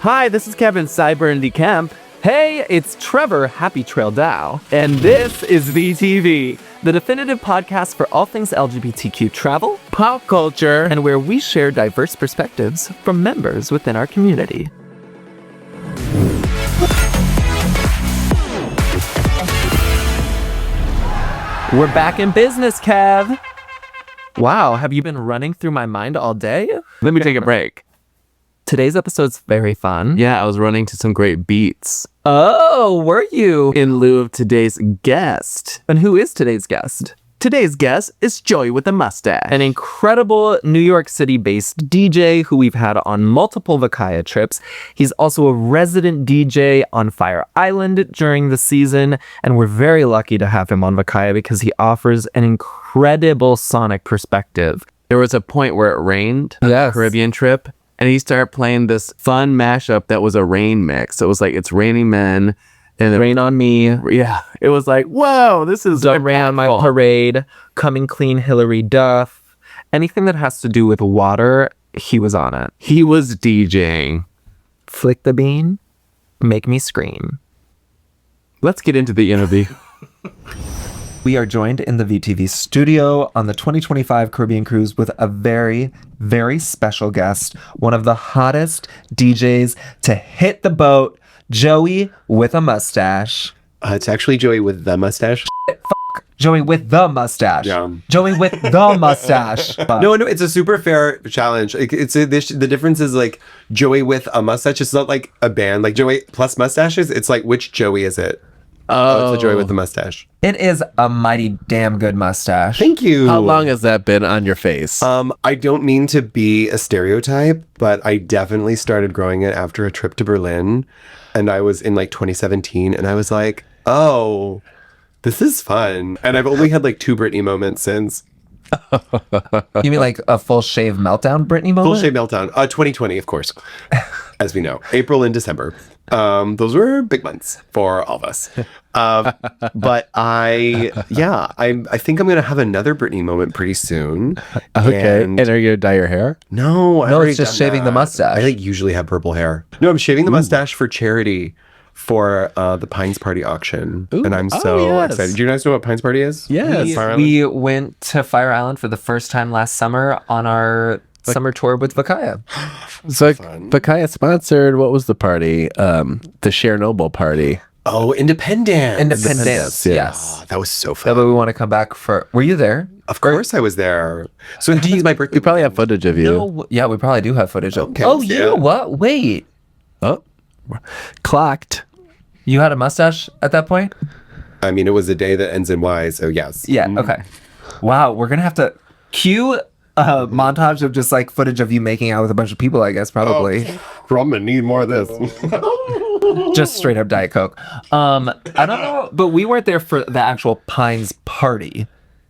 Hi, this is Kevin Cyber Camp. Hey, it's Trevor Happy Trail Dow. And this is VTV, the definitive podcast for all things LGBTQ travel, pop culture, and where we share diverse perspectives from members within our community. We're back in business, Kev. Wow, have you been running through my mind all day? Let me take a break. Today's episode's very fun. Yeah, I was running to some great beats. Oh, were you? In lieu of today's guest. And who is today's guest? Today's guest is Joey with a mustache. An incredible New York City-based DJ who we've had on multiple VACAYA trips. He's also a resident DJ on Fire Island during the season, and we're very lucky to have him on VACAYA because he offers an incredible sonic perspective. There was a point where it rained on the Caribbean trip, and he started playing this fun mashup that was a rain mix. So it was like It's Raining Men, and Rain on Me. Yeah, it was like, whoa, this is Around My Parade, Coming Clean, Hillary Duff. Anything that has to do with water, he was on it. He was DJing. Flick the bean, make me scream. Let's get into the interview. We are joined in the VTV studio on the 2025 Caribbean Cruise with a very, very special guest, one of the hottest DJs to hit the boat, Joey with a mustache. It's actually Joey with the mustache. Joey with the mustache. Yeah. Joey with the mustache. No, it's a super fair challenge. The difference is like Joey with a mustache. It's not like a band like Joey plus mustaches. It's like, which Joey is it? Oh, it's a Joey with the mustache. It is a mighty damn good mustache. Thank you. How long has that been on your face? I don't mean to be a stereotype, but I definitely started growing it after a trip to Berlin. And I was in like 2017, and I was like, oh, this is fun. And I've only had like 2 Britney moments since. You mean like a full shave meltdown Britney moment? Full shave meltdown. 2020, of course. As we know, April and December. Those were big months for all of us. But I think I'm going to have another Britney moment pretty soon. Okay. And are you going to dye your hair? No, it's just shaving the mustache. I like usually have purple hair. No, I'm shaving the mustache for charity for the Pines Party auction. Ooh. And I'm so excited. Do you guys know what Pines Party is? Yes. We went to Fire Island for the first time last summer on our summer tour with VACAYA. So VACAYA sponsored, what was the party? The Chernobyl party. Oh, Independence, yes. Oh, that was so fun. But we want to come back for... Were you there? Of course I was there. So it happens my birthday. We probably have footage of you. No, yeah, we probably do have footage of... Okay, oh, you? What? Wait. Oh. Clocked. You had a mustache at that point? I mean, it was a day that ends in Y, so yes. Yeah, okay. Wow, we're going to have to cue a montage of just like footage of you making out with a bunch of people, I guess, probably. I'm going to need more of this. Just straight up Diet Coke. I don't know, but we weren't there for the actual Pines Party.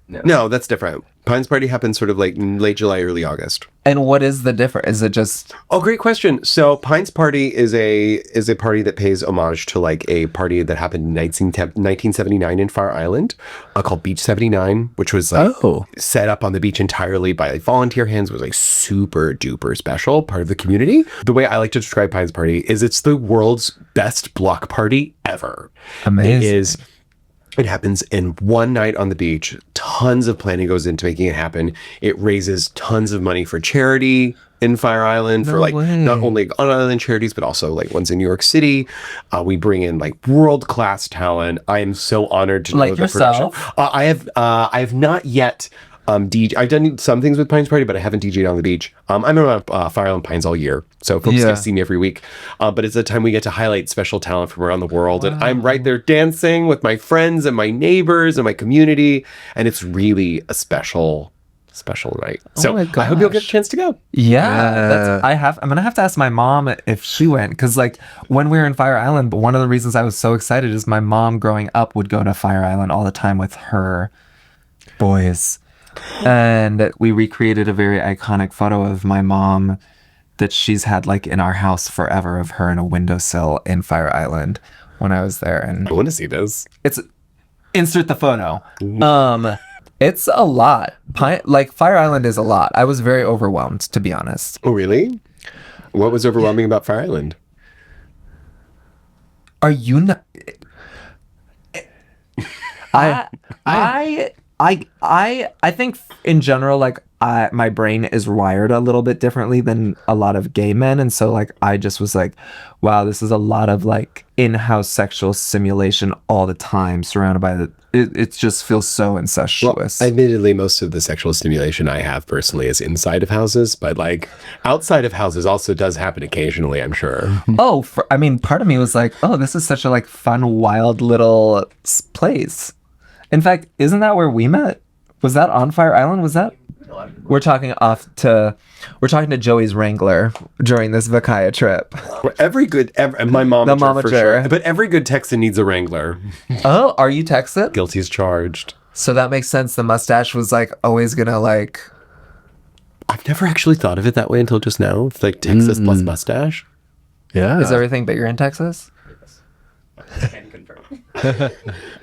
No, that's different. Pines Party happens sort of like late July, early August. And what is the difference? Is it just... Oh, great question. So Pines Party is a party that pays homage to like a party that happened in 1979 in Fire Island called Beach 79, which was like set up on the beach entirely by like volunteer hands. It was like super duper special part of the community. The way I like to describe Pines Party is it's the world's best block party ever. Amazing. It happens in one night on the beach. Tons of planning goes into making it happen. It raises tons of money for charity in Fire Island for like not only on island charities, but also like ones in New York City. We bring in like world-class talent. I am so honored to know like the yourself. production. I have not yet DJ. I've done some things with Pines Party, but I haven't DJed on the beach. I'm around Fire Island Pines all year, so folks get to see me every week. But it's a time we get to highlight special talent from around the world, and I'm right there dancing with my friends and my neighbors and my community, and it's really a special night. So I hope you'll get a chance to go. Yeah, I'm gonna have to ask my mom if she went, because like when we were in Fire Island, but one of the reasons I was so excited is my mom growing up would go to Fire Island all the time with her boys. And we recreated a very iconic photo of my mom that she's had like in our house forever of her in a windowsill in Fire Island when I was there. And I want to see this. It's insert the photo. It's a lot. Like Fire Island is a lot. I was very overwhelmed, to be honest. Oh, really? What was overwhelming about Fire Island? Are you not? I think in general, like my brain is wired a little bit differently than a lot of gay men, and so like I just was like, wow, this is a lot of like in-house sexual simulation all the time, surrounded by it just feels so incestuous. Well, admittedly, most of the sexual stimulation I have personally is inside of houses, but like outside of houses also does happen occasionally, I'm sure. Oh, I mean, part of me was like, oh, this is such a like fun, wild little place. In fact, isn't that where we met? Was that on Fire Island? Was that? We're talking to Joey's Wrangler during this VACAYA trip. My mom, The for momager. sure. But every good Texan needs a Wrangler. Oh, are you Texan? Guilty as charged. So that makes sense. The mustache was like always gonna like. I've never actually thought of it that way until just now. It's like Texas plus mustache. Yeah. Is everything bigger in Texas? Can confirm.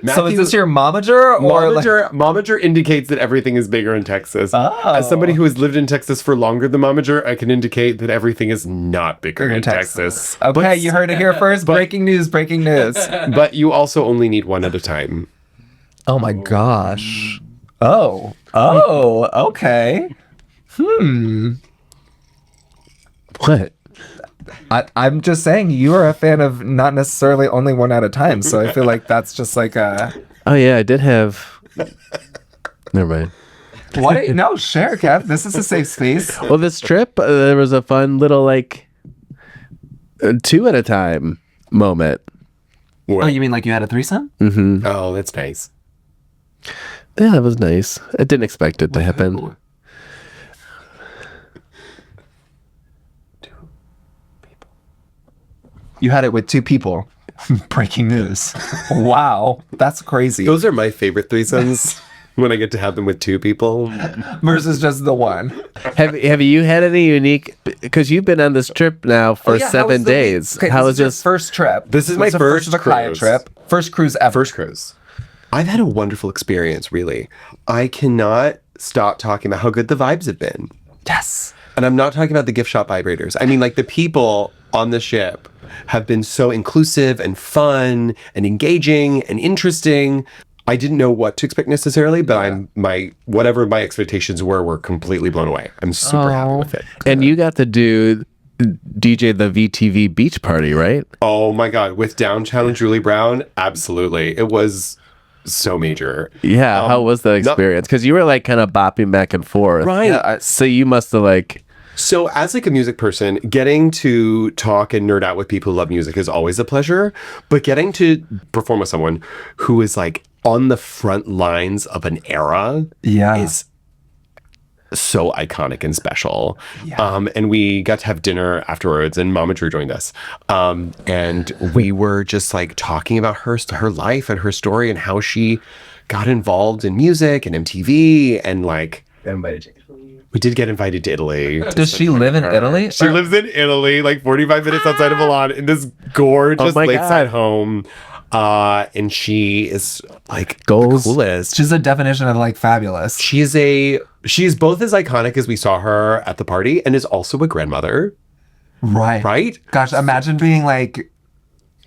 So is this your momager or like? Momager indicates that everything is bigger in Texas. Oh. As somebody who has lived in Texas for longer than Momager, I can indicate that everything is not bigger in Texas. Okay, you heard it here first. Breaking news! Breaking news! But you also only need one at a time. Oh my gosh! Oh, okay. What? I'm just saying you are a fan of not necessarily only one at a time, so I feel like that's just like a. Oh yeah, I did have. Never mind. What? No, share, Kev. This is a safe space. Well, this trip there was a fun little like 2 at a time moment. What? Oh, you mean like you had a threesome? Oh, that's nice. Yeah, that was nice. I didn't expect it to happen. You had it with 2 people. Breaking news. Wow, that's crazy. Those are my favorite threesomes when I get to have them with 2 people. Versus just the one. Have you had any unique? Because you've been on this trip now for 7 days. How was your this? first trip? This is What's my the first VACAYA cruise. trip. First cruise ever. First cruise. I've had a wonderful experience, really. I cannot stop talking about how good the vibes have been. Yes. And I'm not talking about the gift shop vibrators. I mean, like the people on the ship have been so inclusive and fun and engaging and interesting. I didn't know what to expect necessarily, but whatever my expectations were completely blown away. I'm super happy with it. And you got to do DJ the VTV beach party, right? Oh my God. With Downtown and Julie Brown, absolutely. It was so major. Yeah. How was the experience? Because you were like kind of bopping back and forth. Right. Yeah, so you must have like. So as like a music person, getting to talk and nerd out with people who love music is always a pleasure, but getting to perform with someone who is like on the front lines of an era is so iconic and special. Yeah. And we got to have dinner afterwards and Mama Drew joined us. And we were just like talking about her life and her story and how she got involved in music and MTV and like we did get invited to Italy. Does she live in Italy? She lives in Italy, like 45 minutes outside of Milan, in this gorgeous lakeside home. And she is like Goals. the coolest. She's a definition of like fabulous. She is both as iconic as we saw her at the party and is also a grandmother. Right. Right? Gosh, imagine being like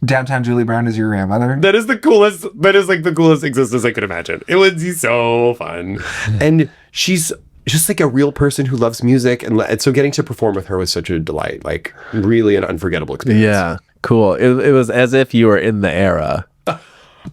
Downtown Julie Brown is your grandmother. That is the coolest. That is like the coolest existence I could imagine. It would be so fun. And she's just like a real person who loves music. And so getting to perform with her was such a delight. Like really an unforgettable experience. Yeah. Cool. It was as if you were in the era.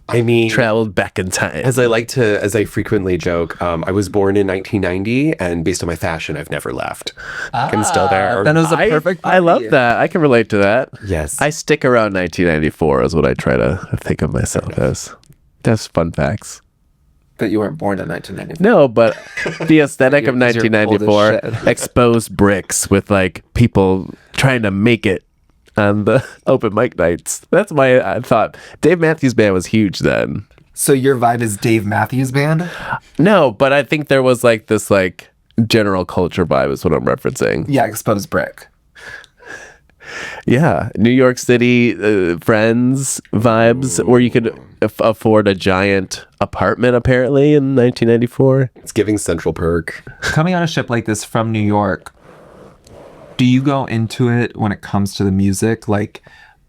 I mean, Traveled back in time. as I frequently joke, I was born in 1990 and based on my fashion, I've never left. I'm still there. Then it was a perfect I love party. that. I can relate to that. Yes. I stick around 1994 is what I try to think of myself as. That's fun facts. But you weren't born in 1994. No, but the aesthetic of You're old as 1994, shit. exposed bricks with like people trying to make it on the open mic nights. That's my I thought. Dave Matthews Band was huge then. So your vibe is Dave Matthews Band? No, but I think there was like this like general culture vibe is what I'm referencing. Yeah, exposed brick. Yeah, New York City Friends vibes where you could afford a giant apartment apparently in 1994. It's giving Central Perk. Coming on a ship like this from New York, do you go into it when it comes to the music like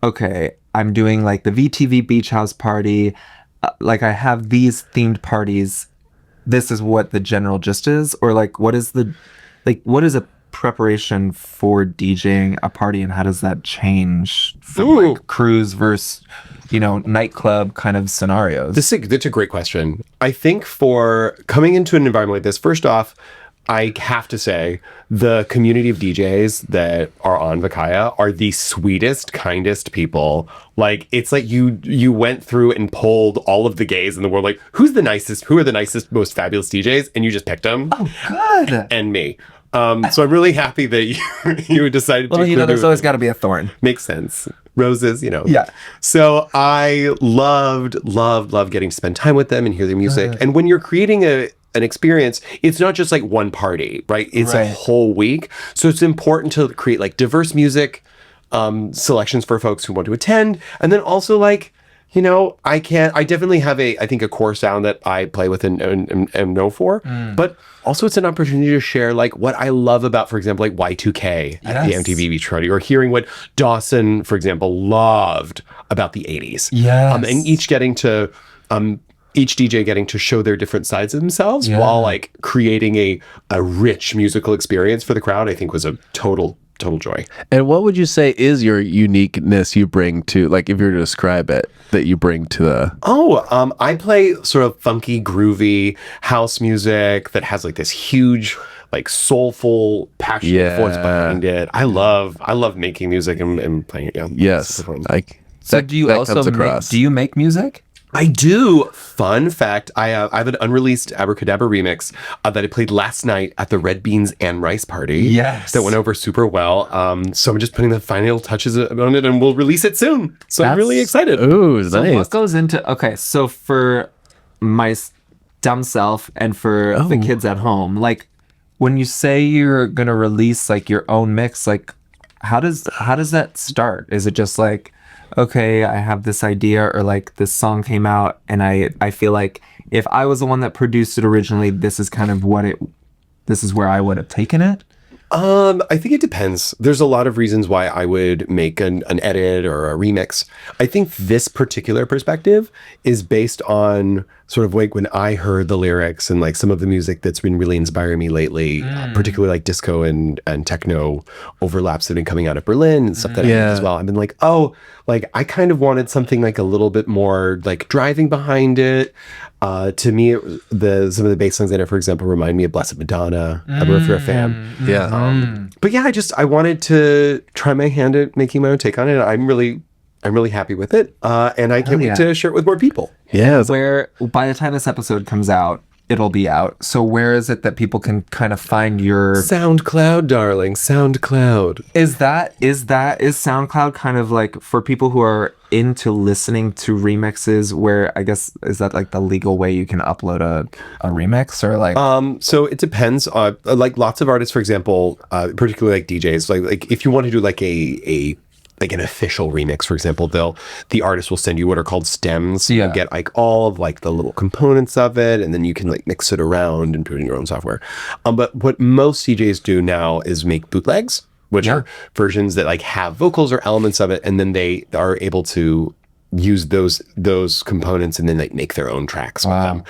okay, I'm doing like the VTV Beach House party. Like I have these themed parties. This is what the general gist is, or like what is a preparation for DJing a party, and how does that change from like cruise versus nightclub kind of scenarios? That's a great question. I think for coming into an environment like this, first off, I have to say the community of DJs that are on VACAYA are the sweetest, kindest people. Like, it's like you went through and polled all of the gays in the world, like, who are the nicest, most fabulous DJs? And you just picked them. Oh, good. And me. So I'm really happy that you decided to. Well, there's always got to be a thorn. Makes sense. Roses, Yeah. So I loved getting to spend time with them and hear their music. And when you're creating an experience, it's not just like one party, right? It's a whole week. So it's important to create like diverse music selections for folks who want to attend. And then also like, I definitely have I think a core sound that I play with and know for, but also it's an opportunity to share like what I love about, for example, like Y2K at the MTV Beach Party, or hearing what Dawson, for example, loved about the 80s. Yes. And each DJ getting to show their different sides of themselves while like creating a rich musical experience for the crowd, I think was a total joy. And what would you say is your uniqueness you bring to, like, if you were to describe it, that you bring to the... I play sort of funky, groovy house music that has like this huge, like soulful, passionate voice behind it. I love making music and playing it. Yeah. Yes. So do you make music? I do. Fun fact, I have an unreleased Abracadabra remix that I played last night at the Red Beans and Rice party. Yes. That went over super well. So I'm just putting the final touches on it, and we'll release it soon. So I'm really excited. Ooh, nice. So what goes into... Okay, so for my dumb self and for the kids at home, like when you say you're going to release like your own mix, like how does that start? Is it just like, okay, I have this idea, or like this song came out and I feel like if I was the one that produced it originally, this is kind of this is where I would have taken it? I think it depends. There's a lot of reasons why I would make an edit or a remix. I think this particular perspective is based on sort of like when I heard the lyrics and like some of the music that's been really inspiring me lately, particularly like disco and techno overlaps that have been coming out of Berlin and stuff that I as well. I've been like, I kind of wanted something like a little bit more like driving behind it. To me, some of the bass songs in it, for example, remind me of Blessed Madonna. I don't know if you're a fan. Yeah. But yeah, I wanted to try my hand at making my own take on it. I'm really happy with it. And I can't wait to share it with more people. Yeah. Where by the time this episode comes out, it'll be out. So where is it that people can kind of find your... SoundCloud, darling. SoundCloud. Is SoundCloud kind of like for people who are into listening to remixes, where I guess, is that like the legal way you can upload a remix, or like... So it depends. Like lots of artists, for example, particularly like DJs, like if you want to do like like an official remix, for example, the artist will send you what are called stems. You get like all of like the little components of it, and then you can like mix it around and put it in your own software. But what most DJs do now is make bootlegs, which are versions that like have vocals or elements of it, and then they are able to use those components and then like make their own tracks with them,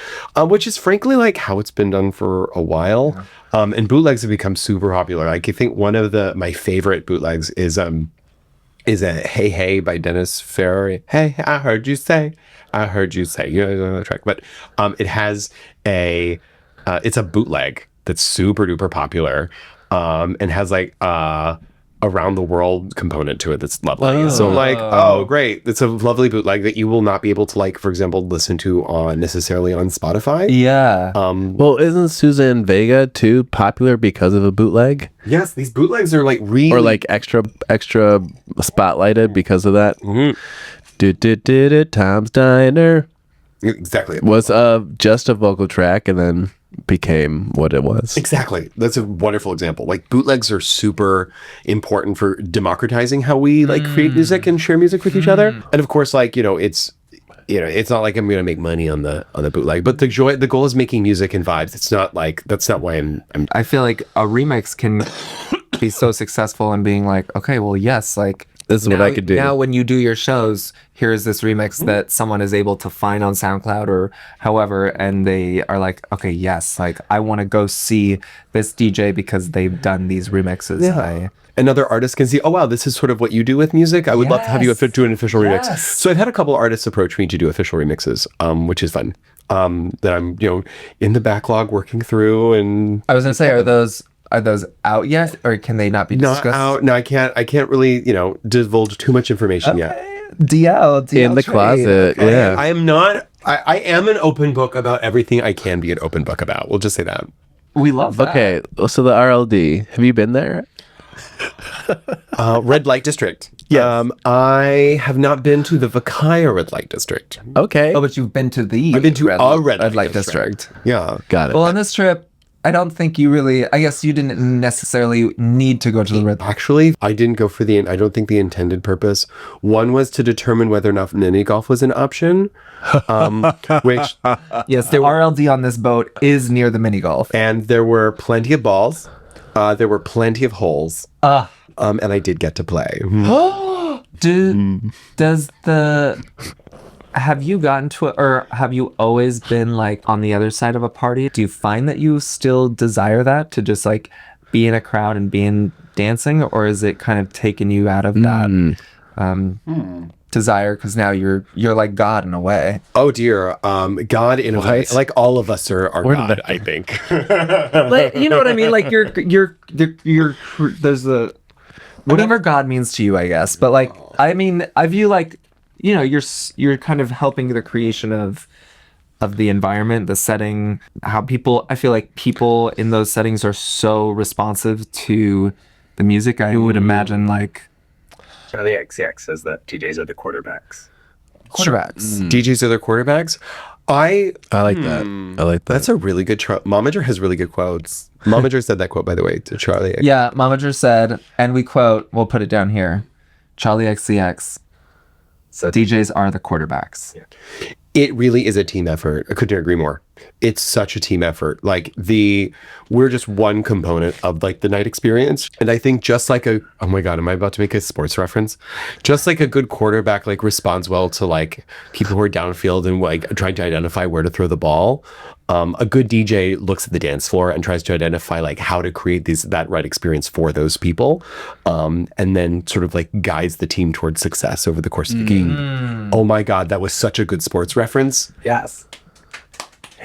which is frankly like how it's been done for a while. And bootlegs have become super popular. Like I think one of my favorite bootlegs is a Hey Hey by Dennis Ferrari. Hey, I heard you say. You know the track, but it has it's a bootleg that's super duper popular, and has like around the world component to it that's lovely. So like, great, it's a lovely bootleg that you will not be able to, like, for example, listen to necessarily on Spotify. Well, isn't Suzanne Vega too popular because of a bootleg? Yes, these bootlegs are like really, or like extra spotlighted because of that. Tom's Diner. Exactly. Was just a vocal track and then became what it was. Exactly. That's a wonderful example. Like bootlegs are super important for democratizing how we like create music and share music with each other. And of course, like, it's not like I'm going to make money on the bootleg, but the goal is making music and vibes. It's not like, that's not why I feel like a remix can be so successful in being like, okay, well, yes, like this is what I could do. Now, when you do your shows, here's this remix that someone is able to find on SoundCloud or however, and they are like, okay, yes, like I want to go see this DJ because they've done these remixes. Yeah. Another artist can see, oh wow, this is sort of what you do with music. I would love to have you do an official remix. So I've had a couple of artists approach me to do official remixes, which is fun. That I'm, in the backlog working through. And I was gonna say, are those out yet, or can they not be discussed? Not out. No, I can't really, divulge too much information yet. DL in the trade. closet. Okay. Yeah. I am not. I am an open book about everything I can be an open book about. We'll just say that. We love that. Okay, so the RLD. Have you been there? Red Light District. Yes. I have not been to the VACAYA Red Light District. Okay. Oh, but you've been to the I've been to a Red Light District. Yeah. Got it. Well, on this trip, I don't think you really. I guess you didn't necessarily need to go to the Red. Actually, I didn't go for I don't think the intended purpose. One was to determine whether or not mini golf was an option, which Yes, the RLD on this boat is near the mini golf. and there were plenty of balls. There were plenty of holes. And I did get to play. Does the have you gotten to or have you always been like on the other side of a party? Do you find that you still desire that to just like be in a crowd and be in dancing, or is it kind of taken you out of that desire because now you're like God in a way? Oh dear, God in a way, like all of us are God, I think. Like, you know what I mean? Like you're there's the whatever God means to you, I guess. But like, I mean, I view like, you're kind of helping the creation of the environment, the setting, how I feel like people in those settings are so responsive to the music. I would imagine like Charlie XCX says that DJs are the quarterbacks. DJs are their quarterbacks. I like that. I like that. That's a really good. Momager has really good quotes. Momager said that quote, by the way, to Charlie. Yeah, Momager said, and we quote, we'll put it down here, Charlie XCX, so DJs are the quarterbacks. Yeah. It really is a team effort. I couldn't agree more. It's such a team effort. Like we're just one component of like the night experience. And I think just like oh my God, am I about to make a sports reference? Just like a good quarterback, like responds well to like people who are downfield and like trying to identify where to throw the ball. A good DJ looks at the dance floor and tries to identify like how to create that right experience for those people. And then sort of like guides the team towards success over the course of the game. Oh my God, that was such a good sports reference. Yes.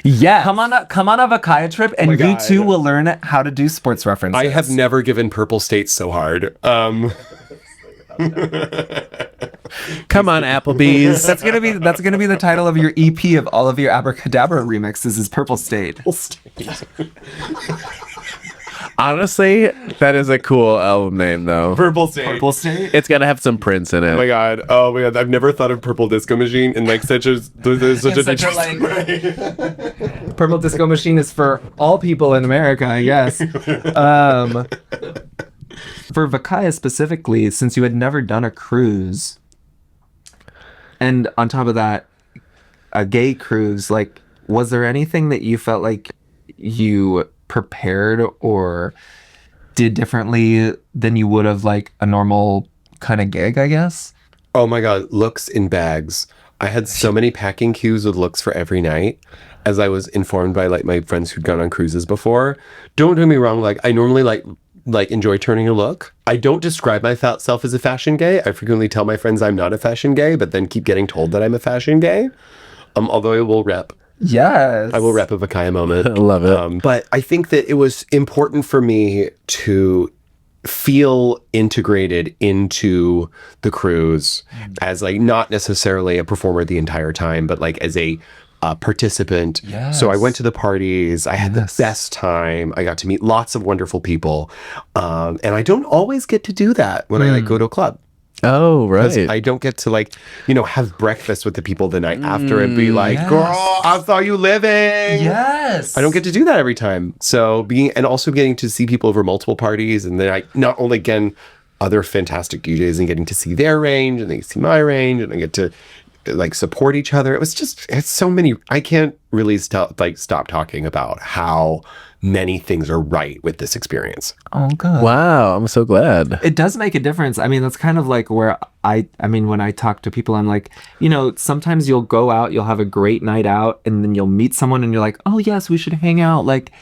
Yeah. Come on a VACAYA trip and you God. too will learn how to do sports references. I have never given Purple State so hard. Come on, Applebee's. That's gonna be the title of your EP of all of your Abracadabra remixes is Purple State. Honestly, that is a cool album name, though. Purple State. Purple State? It's gonna have some Prince in Oh my it. god! Oh my god! I've never thought of Purple Disco Machine in like such a interesting way. Purple Disco Machine is for all people in America, I guess. For VACAYA specifically, since you had never done a cruise, and on top of that, a gay cruise, like, was there anything that you felt like you prepared or did differently than you would have like a normal kind of gig, I guess? Oh my god! Looks in bags. I had so many packing cues with looks for every night, as I was informed by like my friends who'd gone on cruises before. Don't get me wrong. Like I normally like enjoy turning a look. I don't describe myself as a fashion gay. I frequently tell my friends I'm not a fashion gay, but then keep getting told that I'm a fashion gay. Although I will rep. Yes. I will rep a VACAYA moment. I love it. But I think that it was important for me to feel integrated into the cruise as like not necessarily a performer the entire time, but like as a participant. Yes. So I went to the parties. I had the best time. I got to meet lots of wonderful people. And I don't always get to do that when I like go to a club. Oh, Because right. I don't get to like, have breakfast with the people the night after and be like, yes. girl, I saw you living. Yes. I don't get to do that every time. So also getting to see people over multiple parties, and then I not only again other fantastic DJs and getting to see their range and they see my range, and I get to like support each other. It's so many. I can't really stop talking about how many things are right with this experience. Oh, good. Wow, I'm so glad. It does make a difference. I mean, that's kind of like where I mean, when I talk to people, I'm like, sometimes you'll go out, you'll have a great night out, and then you'll meet someone and you're like, oh yes, we should hang out. Like,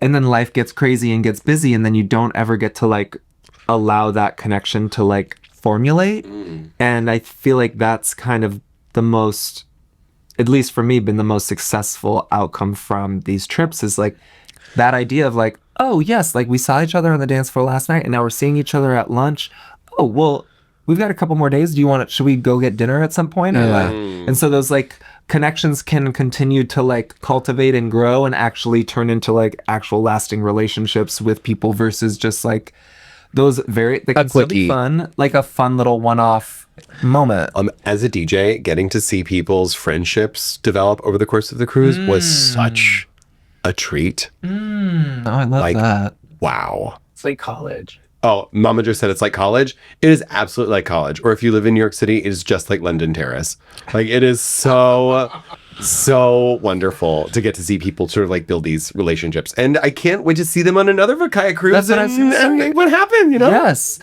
and then life gets crazy and gets busy, and then you don't ever get to like allow that connection to like formulate. And I feel like that's kind of the most, at least for me, been the most successful outcome from these trips is like that idea of like, oh yes, like we saw each other on the dance floor last night and now we're seeing each other at lunch. Oh, well, we've got a couple more days. Should we go get dinner at some point? And so those like connections can continue to like cultivate and grow and actually turn into like actual lasting relationships with people versus just like those they can still be fun, like a fun little one-off moment. As a DJ, getting to see people's friendships develop over the course of the cruise was such a treat. Oh, I love that. Wow. It's like college. Oh, Mama just said it's like college. It is absolutely like college. Or if you live in New York City, it is just like London Terrace. Like it is so wonderful to get to see people sort of like build these relationships. And I can't wait to see them on another VACAYA cruise. That's what I was gonna say. And what happened, Yes.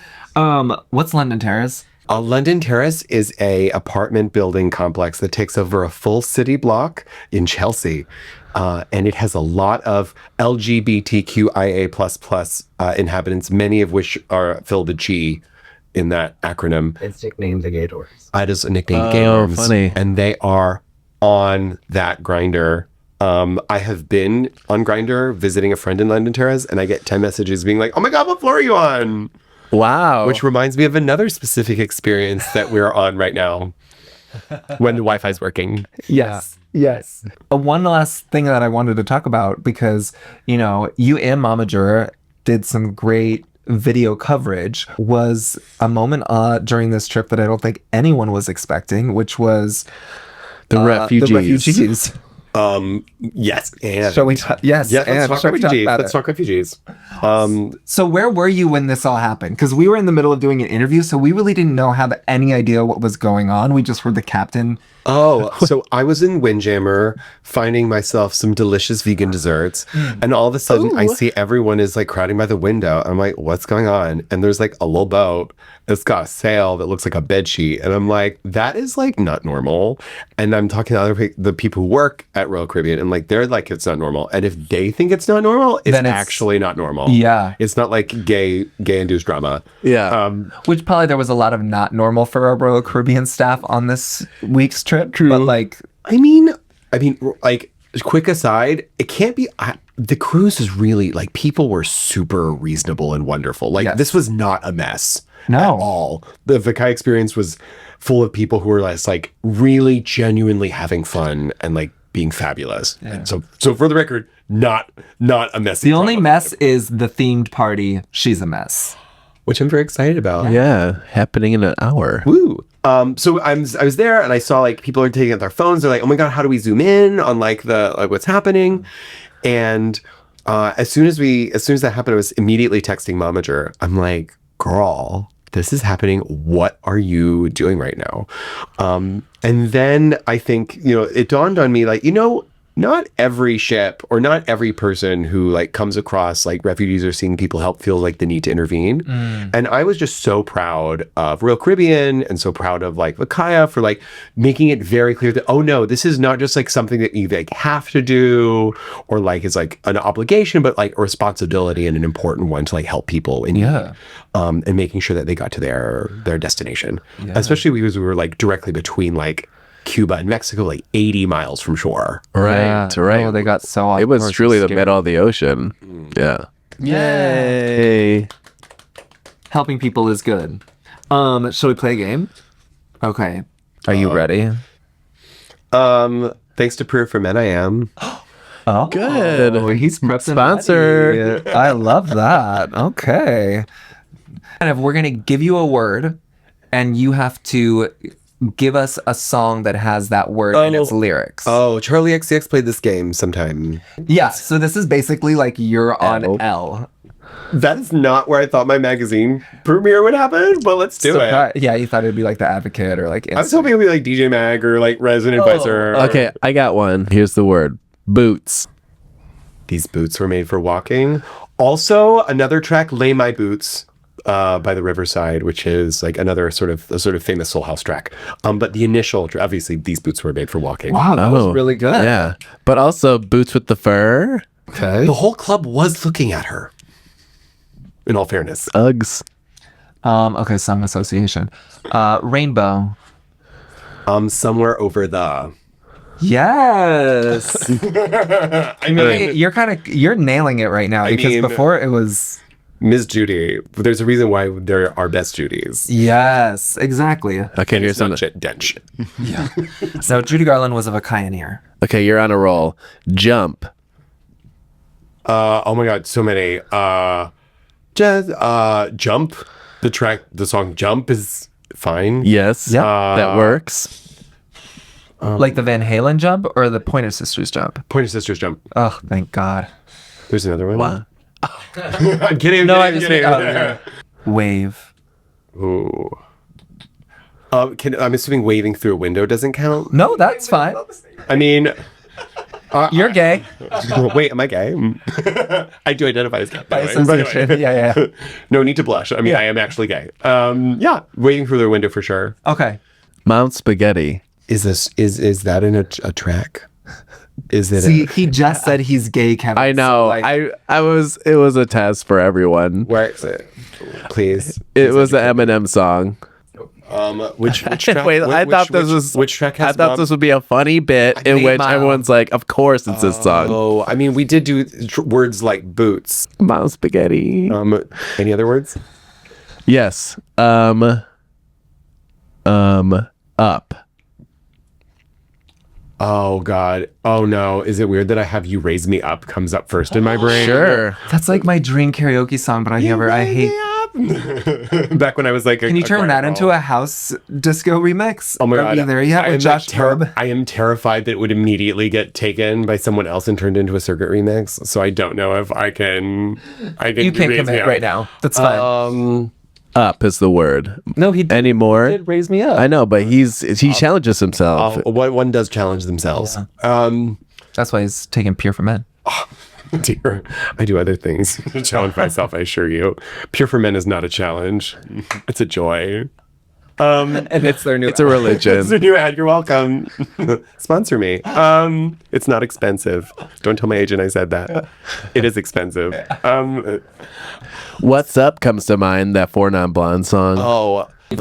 What's London Terrace? London Terrace is a apartment building complex that takes over a full city block in Chelsea. And it has a lot of LGBTQIA++ inhabitants, many of which are filled with G in that acronym. It's nicknamed the Gay Doors. It is a nickname, Gay Dorms. Funny. And they are on that Grindr. I have been on Grindr visiting a friend in London Terrace, and I get 10 messages being like, oh my God, what floor are you on? Wow. Which reminds me of another specific experience that we're on right now when the Wi-Fi is working. Yes. Yes. One last thing that I wanted to talk about, because, you and Mama Jura did some great video coverage, was a moment during this trip that I don't think anyone was expecting, which was the refugees. Yes. And Shall we? Yes. let's talk refugees. So where were you when this all happened? Because we were in the middle of doing an interview, so we really didn't have any idea what was going on. We just heard the captain. Oh, so I was in Windjammer finding myself some delicious vegan desserts, and all of a sudden I see everyone is like crowding by the window. I'm like, what's going on? And there's like a little boat. It's got a sail that looks like a bed sheet, and I'm like, that is like not normal. And I'm talking to the people who work at Royal Caribbean, and like they're like, it's not normal. And if they think it's not normal, it's actually not normal. Yeah, it's not like gay induced drama. Yeah, which probably there was a lot of not normal for our Royal Caribbean staff on this week's trip. True. But like, I mean, like, quick aside, it can't be. The cruise is really like, people were super reasonable and wonderful. Like, this was not a mess at all. The VACAYA experience was full of people who were like really genuinely having fun and like being fabulous. Yeah. And so for the record, not a mess. The only mess is the themed party. She's a mess, which I'm very excited about. Yeah, happening in an hour. Woo. So I was there and I saw like people are taking out their phones. They're like, oh my God, how do we zoom in on like what's happening? And as soon as that happened, I was immediately texting Momager. I'm like, girl, this is happening. What are you doing right now? And then I think, it dawned on me like, not every ship or not every person who like comes across like refugees or seeing people help feel like the need to intervene. And I was just so proud of Royal Caribbean and so proud of like VACAYA for like making it very clear that, oh no, this is not just like something that you like have to do or like is like an obligation, but like a responsibility and an important one to like help people in need, and making sure that they got to their destination. Yeah. Especially because we were like directly between like Cuba and Mexico, like 80 miles from shore. Right. Oh, they got so it was truly the middle of the ocean. Yeah. Yay. Helping people is good. Shall we play a game? Okay. Are you ready? Thanks to Prayer for Men, I am. Oh, good. He's sponsored. I love that. Okay. And we're going to give you a word, and you have to give us a song that has that word in its lyrics. Oh, Charlie XCX played this game sometime. Yeah, so this is basically like you're on L. That is not where I thought my magazine premiere would happen, but let's do it. Yeah, you thought it'd be like The Advocate or like. I was hoping it would be like DJ Mag or like Resident Advisor. Okay, I got one. Here's the word. Boots. These boots were made for walking. Also, another track, Lay My Boots, by the Riverside, which is like another sort of famous Soul House track. But the initial, obviously, these boots were made for walking. Wow, that was really good. Yeah. But also Boots with the Fur. Okay. The whole club was looking at her. In all fairness. Uggs. Okay, song association. Rainbow. Somewhere over the. Yes. I mean, You're nailing it right now because before it was Ms. Judy. There's a reason why there are best Judys. yes, exactly. Okay, here's It's not something. Dench. So Judy Garland was of a pioneer. Okay, you're on a roll. Jump. Oh my God, so many. Jump. The song Jump is fine. Yes. Yeah. That works. Like the Van Halen jump or the Pointer Sisters jump? Pointer Sisters Jump. Oh, thank God. There's another one. What? I'm kidding. No, I'm I just kidding. Wave. Ooh. I'm assuming waving through a window doesn't count. No, that's fine. I mean, You're gay. wait, am I gay? I do identify as gay. By by the way. association. Yeah. No need to blush. I mean, I am actually gay. Yeah, waving through the window for sure. Okay. Mount Spaghetti. Is that in a track? Is it? See, he just said he's gay, Kevin. I know. So, like, It was a test for everyone. Where is it? Please. It was an Eminem song. Which track? Wait, I thought which track has? I thought this would be a funny bit in 8 which Mile. everyone's like, "Of course, it's this song." Oh, I mean, we did do words like boots. Mount Spaghetti. Any other words? Yes. Up. Oh God. Oh no. Is it weird that I have "You Raise Me Up" comes up first in my brain? Sure. that's like my dream karaoke song, but I hate. Back when I was like, Can you turn that into a house disco remix? Oh my Are God. we there yet I am with Josh Tubb? I am terrified that it would immediately get taken by someone else and turned into a circuit remix. So I don't know if I can. You can't raise me commit up. right now. That's fine. Up is the word. No, he Anymore. did raise me up. I know, but he challenges himself. One does challenge themselves. That's why he's taking Pure for Men. Dear, I do other things to challenge myself. I assure you, Pure for Men is not a challenge. It's a joy. And it's their new. It's a religion. It's a new ad. You're welcome. Sponsor me. It's not expensive. Don't tell my agent I said that. It is expensive. What's Up comes to mind, that Four Non Blonde song. I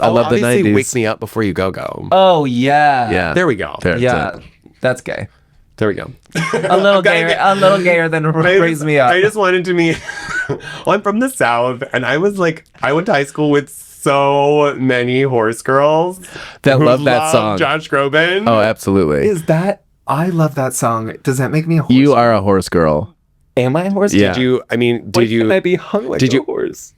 love the obviously 90s. Wake Me Up Before You Go. Oh yeah. Yeah. There we go. Fair Yeah. tip. That's gay. There we go. A little gayer than raise me up. I just wanted to meet. Well, I'm from the South, and I went to high school with so many horse girls That who love that loved song. Josh Groban. Oh, absolutely. Is that? I love that song. Does that make me a horse? You are a horse girl. Am I a horse? Yeah. Did Can I be hung like did a you- horse?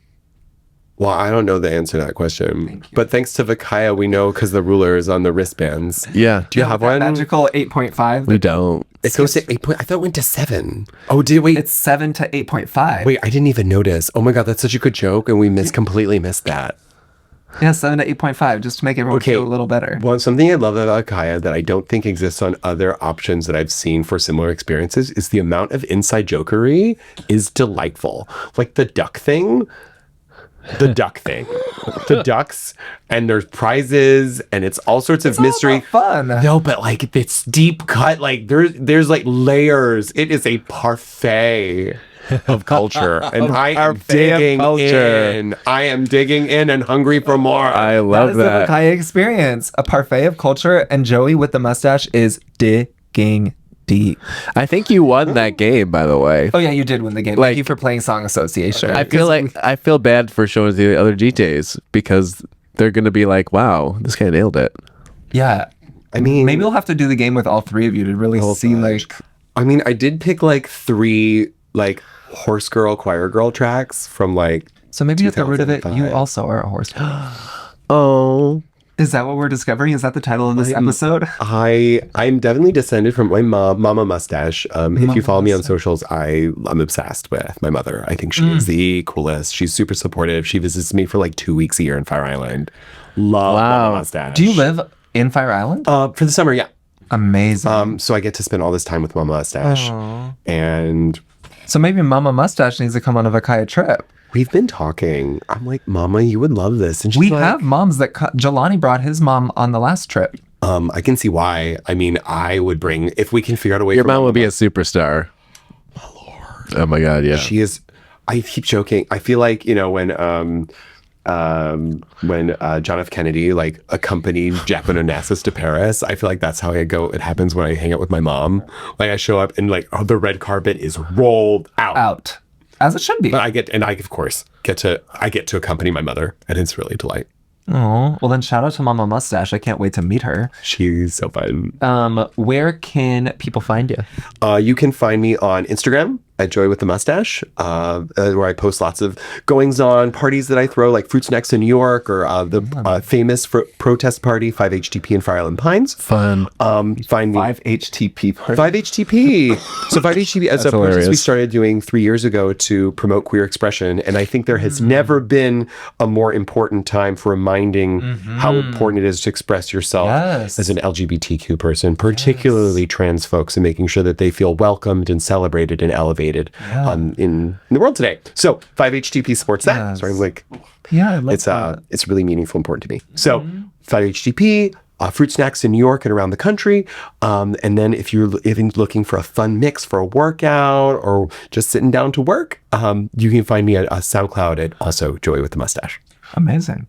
Well, I don't know the answer to that question. But thanks to VACAYA, we know because the ruler is on the wristbands. Yeah. Do you have one? Magical 8.5. We don't. It goes to 8 point. I thought it went to 7. Oh, wait? It's 7 to 8.5. Wait, I didn't even notice. Oh my God, that's such a good joke, and we completely missed that. Yeah, 7 to 8.5, just to make everyone feel a little better. Well, something I love about Kaya that I don't think exists on other options that I've seen for similar experiences is the amount of inside jokery is delightful. Like the duck thing. The ducks, and there's prizes, and it's all sorts of mystery. Fun. No, but like it's deep cut. Like there's like layers. It is a parfait of culture, and I am digging in. I am digging in and hungry for more. I That love is that. the VACAYA experience. A parfait of culture, and Joey with the mustache is digging deep. I think you won that game, by the way. Oh yeah, you did win the game. Like- Thank you for playing Song Association. I feel bad for showing the other DJs because they're gonna be like, "Wow, this guy nailed it." Yeah. I mean, Maybe we'll have to do the game with all three of you to really see like. I mean, I did pick like 3 like horse girl, choir girl tracks from like. So maybe at the root of it, you 2005. also are a horse. Oh, Is that what we're discovering? Is that the title of this episode? I'm definitely descended from my mom, Mama Mustache. If you follow me on socials, I'm obsessed with my mother. I think she is the coolest. She's super supportive. She visits me for like 2 weeks a year in Fire Island. Love Mama Mustache. Do you live in Fire Island? For the summer, yeah. Amazing. So I get to spend all this time with Mama Mustache. And so maybe Mama Mustache needs to come on a VACAYA trip. we've been talking. I'm like, Mama, you would love this. And she's We like, have moms that Jelani brought his mom on the last trip. I can see why. I mean, I would bring, if we can figure out a way. Your for mom would be a superstar. My lord. Oh my God, yeah. She is. I keep joking. I feel like, you know, when John F. Kennedy like accompanied Jacqueline Onassis to Paris, I feel like that's how I go. It happens when I hang out with my mom. Like I show up and like the red carpet is rolled out. As it should be. But I of course get to accompany my mother, and it's really a delight. Oh, well then shout out to Mama Mustache. I can't wait to meet her. She's so fun. Where can people find you? You can find me on Instagram at Joy with the Mustache, where I post lots of goings on, parties that I throw, like Fruits Next in New York, or the famous protest party, 5-HTP in Fire Island Pines. Fun. Find me 5-HTP party. 5-HTP. So 5-HTP as a protest we hilarious. started doing 3 years ago to promote queer expression, and I think there has never been a more important time for reminding how important it is to express yourself as an LGBTQ person, particularly trans folks, and making sure that they feel welcomed and celebrated and elevated in the world today. So 5-HTP supports that. So I'm like, Yeah, I like that. it's really meaningful, important to me. So 5-HTP, fruit snacks in New York and around the country. And then if you're even looking for a fun mix for a workout or just sitting down to work, you can find me at SoundCloud at also Joy with the Mustache. Amazing.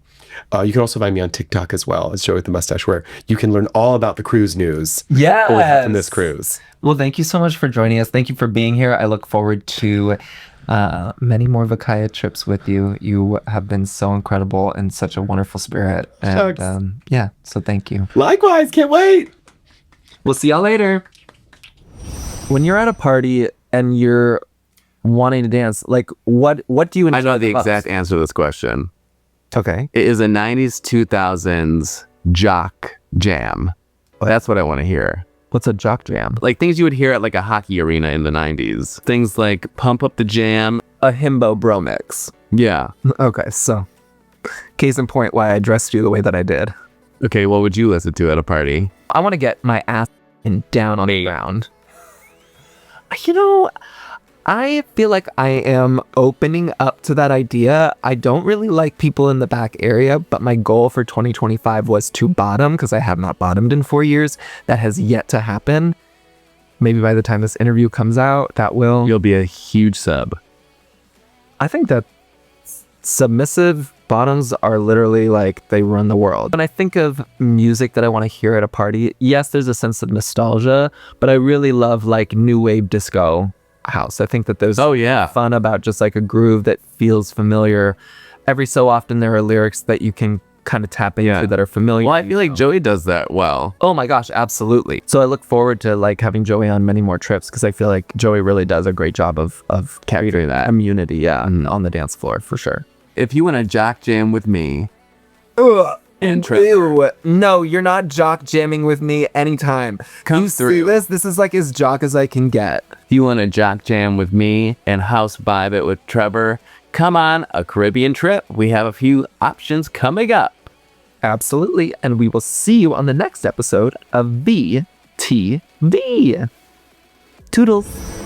You can also find me on TikTok as well as Joy with the Mustache, where you can learn all about the cruise news. Yes. On this cruise. Well, thank you so much for joining us. Thank you for being here. I look forward to many more VACAYA trips with you. You have been so incredible and such a wonderful spirit. And so thank you. Likewise, can't wait. We'll see y'all later. When you're at a party and you're wanting to dance, like what do you I know the exact answer to this question. Okay. It is a 90s, 2000s jock jam. That's what I want to hear. What's a jock jam? Like things you would hear at like a hockey arena in the 90s. Things like Pump Up the Jam. A himbo bro mix. Yeah. Okay, so case in point why I dressed you the way that I did. Okay, what would you listen to at a party? I want to get my ass down on the ground. You know, I feel like I am opening up to that idea. I don't really like people in the back area, but my goal for 2025 was to bottom because I have not bottomed in 4 years. That has yet to happen. Maybe by the time this interview comes out, that will. You'll be a huge sub. I think that submissive bottoms are literally like they run the world. When I think of music that I want to hear at a party, yes, there's a sense of nostalgia, but I really love like new wave disco house. I think that there's fun about just like a groove that feels familiar. Every so often there are lyrics that you can kind of tap into that are familiar. Well, I feel like Joey does that well. Oh my gosh, absolutely. So I look forward to like having Joey on many more trips because I feel like Joey really does a great job of capturing that immunity, on the dance floor for sure. If you want to jock jam with me, Ew. No, you're not jock jamming with me anytime. Come you through. See this? This is like as jock as I can get. if you want to jock jam with me and house vibe it with Trevor, come on a Caribbean trip. We have a few options coming up. Absolutely. And we will see you on the next episode of VTV. Toodles.